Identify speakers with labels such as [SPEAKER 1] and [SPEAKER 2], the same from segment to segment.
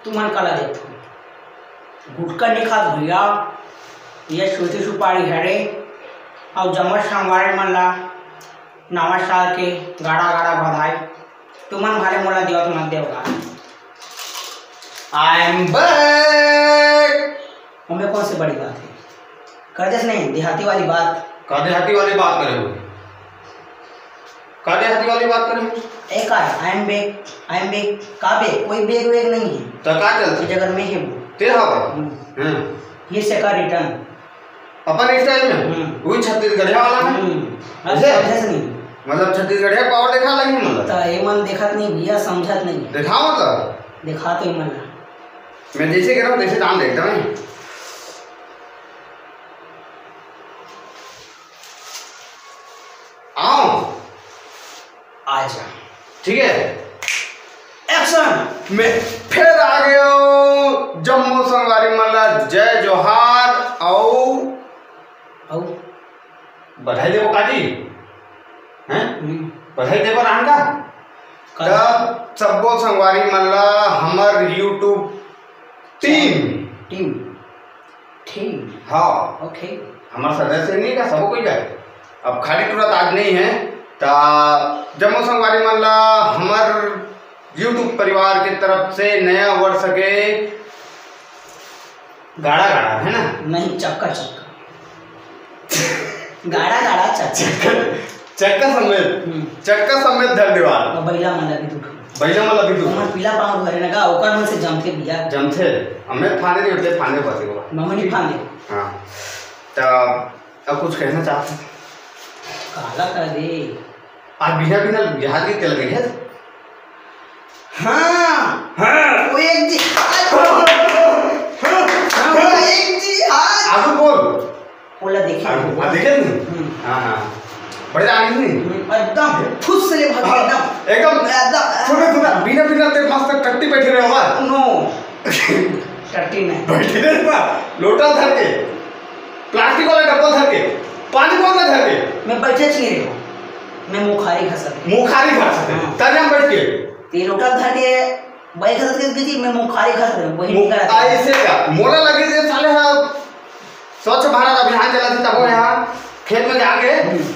[SPEAKER 1] तुमन कला देखो गुटका नहीं खात भैया ये छोटी सुपारी हरे और जमर संगवारी मन ला नवा साल के गाड़ा गाड़ा बधाई तुमन भाले मोला देवत मत देवगा
[SPEAKER 2] आई एम बैक।
[SPEAKER 1] हमें कौन सी बड़ी बात है कर देस नहीं देहाती वाली बात
[SPEAKER 2] का देहाती वाली बात करे हो का देहाती वाली बात करे
[SPEAKER 1] एक आई एम बैक का बैग कोई बैग वेग नहीं है
[SPEAKER 2] तो का चलती
[SPEAKER 1] जगह में है वो
[SPEAKER 2] ते हवा
[SPEAKER 1] ये से का रिटर्न
[SPEAKER 2] अपन स्टाइल में वही छत्तीसगढ़िया वाला है
[SPEAKER 1] ऐसे नहीं
[SPEAKER 2] मतलब छत्तीसगढ़िया पावर देखा लगी मतलब
[SPEAKER 1] तो ये मन देखत नहीं भैया समझत नहीं
[SPEAKER 2] देखा मतलब
[SPEAKER 1] देखा तो ये मन
[SPEAKER 2] मैं जैसे कह रहा हूँ जैसे काम देखता हूँ आओ
[SPEAKER 1] आजा
[SPEAKER 2] ठीक है
[SPEAKER 1] एक्शन
[SPEAKER 2] मैं फिर आ गया हूँ जम्मू संगवारी मल्ला जय जोहार आओ बधाई देवो काजी हैं बधाई देवो रहन का तब सबो संगवारी मल्ला हमर यूट्यूब टीम हाँ
[SPEAKER 1] ओके
[SPEAKER 2] हमारे सदस्य नहीं का सबको कोई जाए अब खाली तुरंत आज नहीं है ता जम्मू संगवारी मल्ला हमार यूट्यूब परिवार की तरफ से नया वर्ष के गाड़ा गाड़ा है ना
[SPEAKER 1] नहीं चक्का गाड़ा गाड़ा
[SPEAKER 2] चक्का समेत धन्यवाद
[SPEAKER 1] बैला मला भी दुख
[SPEAKER 2] बैला मला भी
[SPEAKER 1] हमर पीला पांव घरे ना का ओकर मन से जमते बिया
[SPEAKER 2] जमथे हमें फाने नहीं उठते फाने बचे को
[SPEAKER 1] ममनी फाने
[SPEAKER 2] हां तो अब कुछ कहना चाहते
[SPEAKER 1] काला कर दे
[SPEAKER 2] आज बिना बिहार की तेल गई है
[SPEAKER 1] हाँ वो एक जी
[SPEAKER 2] आगे बोल
[SPEAKER 1] बोला देखे
[SPEAKER 2] देखे नहीं हाँ बड़े आगे नहीं
[SPEAKER 1] एकदम फुस से भाग
[SPEAKER 2] एकदम छोटा बिना ते मस्त टट्टी बैठे रहे हो
[SPEAKER 1] नो टट्टी नहीं
[SPEAKER 2] बैठे रहे लोटा धर के प्लास्टिक वाला डब्बा धर के पानी बोतल धर के
[SPEAKER 1] मैं बैठे नहीं रही मैं मुखारी खा
[SPEAKER 2] तब हम बैठ के
[SPEAKER 1] ते लोटा धर के बैठ के मैं मुखारी खा सकता वही नहीं करा
[SPEAKER 2] ऐसे क्या मोला लगे जे साले है स्वच्छ भारत अभियान चला था तब यहाँ खेत में जाके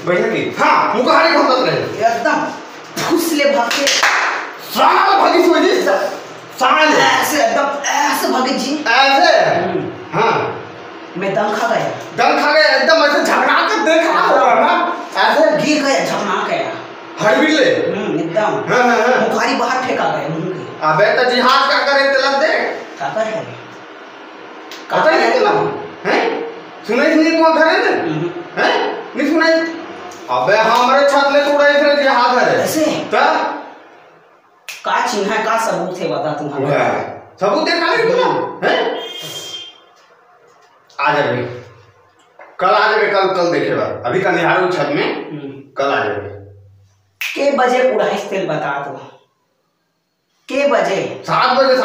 [SPEAKER 2] बैठे की हाँ मुखारी खा सकते रहे
[SPEAKER 1] एकदम फुसले भाग के
[SPEAKER 2] साल भागी सोची साल
[SPEAKER 1] ऐसे एकदम ऐसे भागे जी
[SPEAKER 2] ऐसे हाँ
[SPEAKER 1] मैं दम खा गया
[SPEAKER 2] एकदम ऐसे झगड़ा कर देखा हुआ ना ऐसे
[SPEAKER 1] गिर गया झपना गया
[SPEAKER 2] हड़बिले
[SPEAKER 1] एकदम मुखारी बाहर फेंका गया मुंह के
[SPEAKER 2] अबे तो जिहाद का करे तलब दे
[SPEAKER 1] का कर है
[SPEAKER 2] पता नहीं तलब हैं सुनाई नहीं को घरे ने हैं नहीं सुनाई अबे हमारे छत ले तोड़ा इधर जिहाद है
[SPEAKER 1] ऐसे
[SPEAKER 2] तो
[SPEAKER 1] का चिन्ह है का सबूत है बता तुम हमें
[SPEAKER 2] सबूत देखा नहीं तुम हैं आ जा भाई कल आ जाए कल देखेगा अभी का निहारो छत में कल आ जाए
[SPEAKER 1] के बजे उड़ाई तेल बता दो के बजे
[SPEAKER 2] 7 बजे से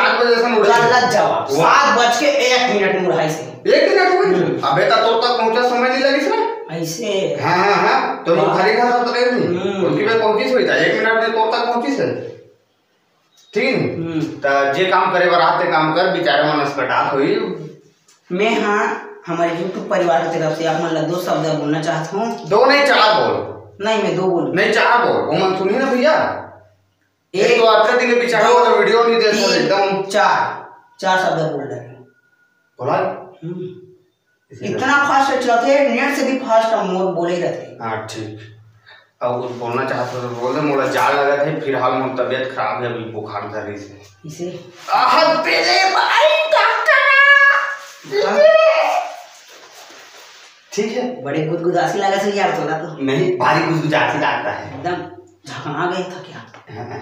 [SPEAKER 1] गलत जवाब 7:01 में उड़ाई से
[SPEAKER 2] 1 मिनट में अबे तो तोर तक पहुंचा समय नहीं लगी इसमें
[SPEAKER 1] ऐसे
[SPEAKER 2] हां तो मुखारी खा तो रहे नहीं उनकी बात पहुंची हुई था 1 मिनट में तोर तक पहुंची से ठीक तो जे काम करे बराते काम कर बेचारे मनस कटात हुई
[SPEAKER 1] मैं हाँ हमारे YouTube परिवार की तरफ से आप मतलब 2 शब्द बोलना चाहता हूँ
[SPEAKER 2] 2 नहीं 4 बोल
[SPEAKER 1] नहीं मैं 2 बोल
[SPEAKER 2] नहीं 4 बोल वो मन सुनी ना भैया एक तो आपका दिन बेचारा वो वीडियो नहीं दे सकते एकदम 4
[SPEAKER 1] शब्द बोल रहे हैं
[SPEAKER 2] बोला
[SPEAKER 1] इतना फास्ट चलते नेट से भी फास्ट हम बोले ही रहते
[SPEAKER 2] हाँ ठीक अब कुछ बोलना चाहते हो बोल दे मोला जाल लगा था फिलहाल मोर तबीयत खराब है अभी बुखार धरी से
[SPEAKER 1] इसे
[SPEAKER 2] तेरे भाई डॉक्टर ठीक है
[SPEAKER 1] बड़े गुदगुदासी लगा से यार तोला तो
[SPEAKER 2] नहीं भारी गुदगुदासी लगता है
[SPEAKER 1] एकदम झकना गया था क्या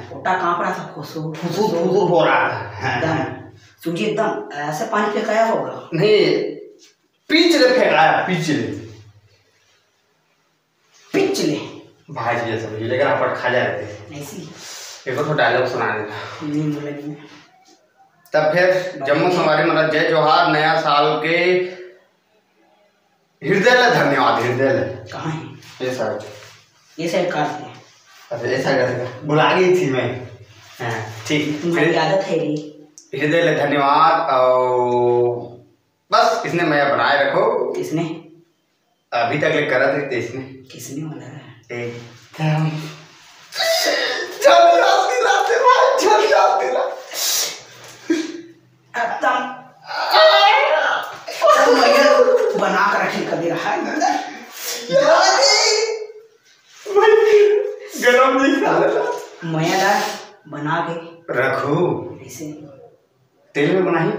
[SPEAKER 1] छोटा कांप रहा था खुशू
[SPEAKER 2] हो रहा था
[SPEAKER 1] एकदम सूजी एकदम ऐसे पानी फेंकाया होगा
[SPEAKER 2] नहीं पिछले फेंकाया
[SPEAKER 1] पिछले
[SPEAKER 2] भाई जी समझिए लेकिन आप खा जा रहे थे
[SPEAKER 1] ऐसी
[SPEAKER 2] एक तो डायलॉग सुना देना
[SPEAKER 1] नहीं बोलेंगे
[SPEAKER 2] तब फिर जम्मू संगवारी मतलब जय जोहार नया साल के हृदय धन्यवाद हृदय
[SPEAKER 1] कहाँ है
[SPEAKER 2] ये साइड
[SPEAKER 1] काट
[SPEAKER 2] अच्छा ऐसा करेगा बुला गई थी मैं हाँ ठीक
[SPEAKER 1] तुम्हारी आदत है रे
[SPEAKER 2] हृदय ले धन्यवाद। और बस इसने मैं बनाए रखो।
[SPEAKER 1] किसने?
[SPEAKER 2] अभी तक ले करा थे इसने।
[SPEAKER 1] किसने बनाया?
[SPEAKER 2] एकदम चल रात भाई, चल रात
[SPEAKER 1] एकदम बना कर रखी कभी रहा है
[SPEAKER 2] गरम नहीं खा
[SPEAKER 1] मयादार बना के
[SPEAKER 2] रखो।
[SPEAKER 1] ऐसे
[SPEAKER 2] तेल में बनाई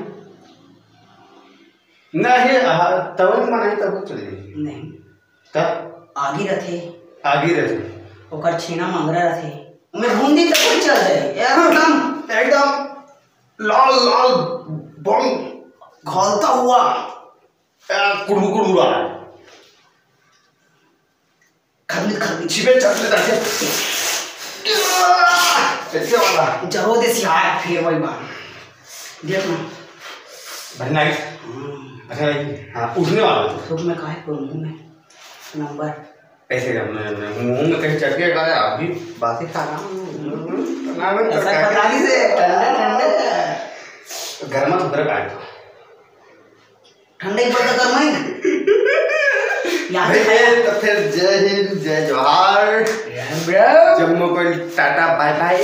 [SPEAKER 2] नहीं, तवे में बनाई तब चल जाएगी।
[SPEAKER 1] नहीं
[SPEAKER 2] तब
[SPEAKER 1] आगे रथे
[SPEAKER 2] आगे रहे
[SPEAKER 1] ओकर छीना मंगरा रथे मैं बूंदी तक कोई चल जाए एकदम
[SPEAKER 2] एकदम लाल लाल बम
[SPEAKER 1] खौलता हुआ
[SPEAKER 2] कुड़मुकुड़ हुआ
[SPEAKER 1] खरमित
[SPEAKER 2] छिपे चलते रहते ऐसे वाला
[SPEAKER 1] जरो दे सियार फिर वही बात देखना
[SPEAKER 2] भाई नाइस। अच्छा हाँ उठने वाला
[SPEAKER 1] सुख में काहे को मुंह में नंबर
[SPEAKER 2] ऐसे करना है, मुंह में कहीं चटके का अभी बातें खा रहा हूँ
[SPEAKER 1] ऐसा पताली से ठंडे
[SPEAKER 2] गर्मा उधर का है
[SPEAKER 1] ठंडे की पता कर मैं
[SPEAKER 2] तो फिर जय हिंद जय जोहार जम्मू को टाटा बाय बाय।